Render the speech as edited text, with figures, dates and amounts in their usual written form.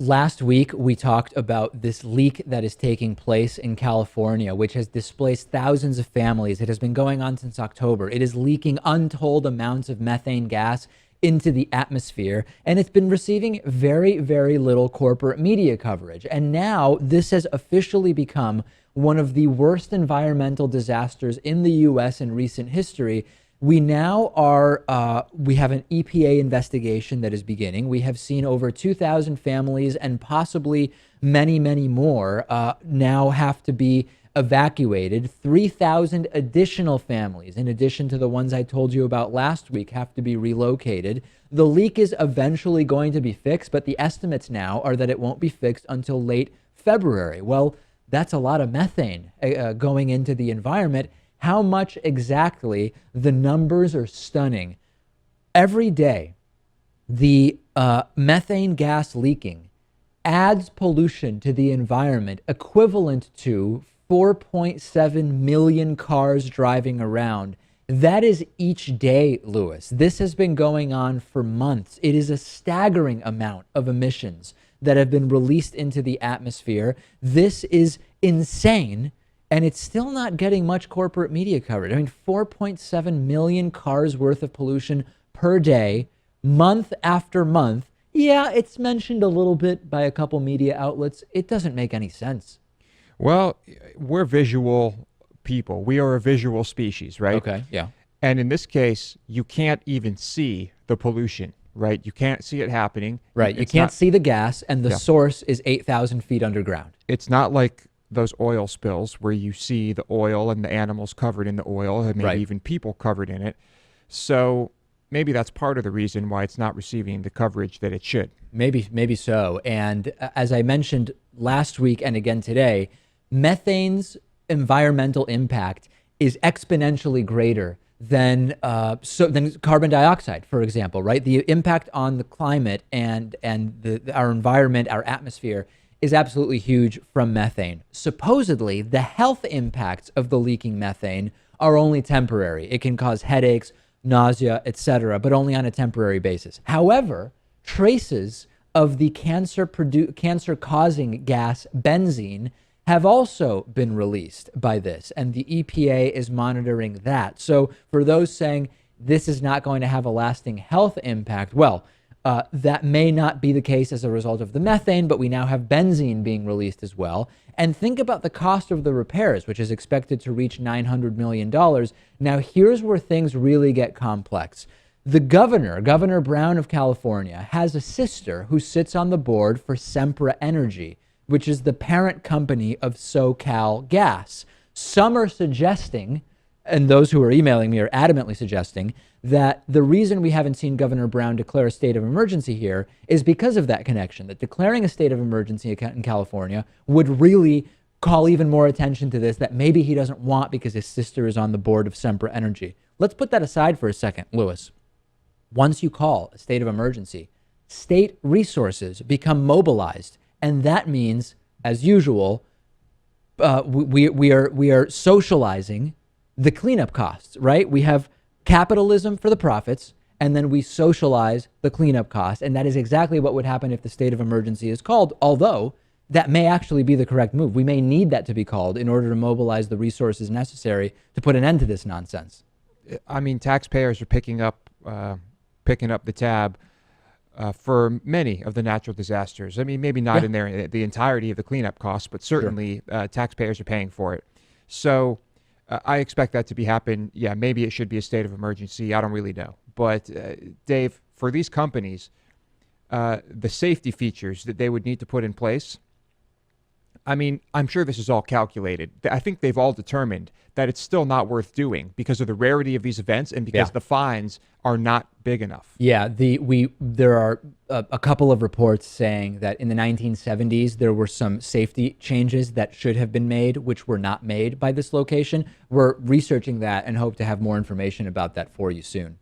Last week, we talked about this leak that is taking place in California, which has displaced thousands of families. It has been going on since October. It is leaking untold amounts of methane gas into the atmosphere, and it's been receiving very, very little corporate media coverage. And now this has officially become one of the worst environmental disasters in the U.S. in recent history. We now we have an EPA investigation that is beginning. We have seen over 2,000 families and possibly many, many more now have to be evacuated. 3,000 additional families, in addition to the ones I told you about last week, have to be relocated. The leak is eventually going to be fixed, but the estimates now are that it won't be fixed until late February. Well, that's a lot of methane going into the environment. How much exactly? The numbers are stunning. Every day, the methane gas leaking adds pollution to the environment equivalent to 4.7 million cars driving around. That is each day, Lewis. This has been going on for months. It is a staggering amount of emissions that have been released into the atmosphere. This is insane. And it's still not getting much corporate media coverage. I mean, 4.7 million cars worth of pollution per day, month after month. Yeah, it's mentioned a little bit by a couple media outlets. It doesn't make any sense. Well, we're visual people. We are a visual species, right? Okay, yeah. And in this case, you can't even see the pollution, right? You can't see it happening. Right, you can't see the gas, and the source is 8,000 feet underground. It's not like those oil spills where you see the oil and the animals covered in the oil and maybe even people covered in it. So maybe that's part of the reason why it's not receiving the coverage that it should. Maybe so. And as I mentioned last week and again today, methane's environmental impact is exponentially greater than carbon dioxide, for example, right? The impact on the climate and our environment, our atmosphere, is absolutely huge from methane. Supposedly, the health impacts of the leaking methane are only temporary. It can cause headaches, nausea, etc., but only on a temporary basis. However, traces of the cancer-causing gas benzene have also been released by this, and the EPA is monitoring that. So for those saying this is not going to have a lasting health impact, well, that may not be the case as a result of the methane, but we now have benzene being released as well. And think about the cost of the repairs, which is expected to reach $900 million. Now, here's where things really get complex. The Governor Brown of California, has a sister who sits on the board for Sempra Energy, which is the parent company of SoCal Gas. Some are suggesting, and those who are emailing me are adamantly suggesting, that the reason we haven't seen Governor Brown declare a state of emergency here is because of that connection, that declaring a state of emergency in California would really call even more attention to this that maybe he doesn't want because his sister is on the board of Sempra Energy. Let's put that aside for a second, Lewis. Once you call a state of emergency, state resources become mobilized, and that means, as usual, we are socializing the cleanup costs, right? We have capitalism for the profits, and then we socialize the cleanup costs. And that is exactly what would happen if the state of emergency is called, although that may actually be the correct move. We may need that to be called in order to mobilize the resources necessary to put an end to this nonsense. I mean, taxpayers are picking up the tab for many of the natural disasters. I mean, maybe not in the entirety of the cleanup costs, but certainly taxpayers are paying for it. So I expect that to be happen. Yeah, maybe it should be a state of emergency. I don't really know. But Dave, for these companies, the safety features that they would need to put in place, I mean, I'm sure this is all calculated. I think they've all determined that it's still not worth doing because of the rarity of these events and because the fines are not big enough. Yeah, there are a couple of reports saying that in the 1970s, there were some safety changes that should have been made, which were not made by this location. We're researching that and hope to have more information about that for you soon.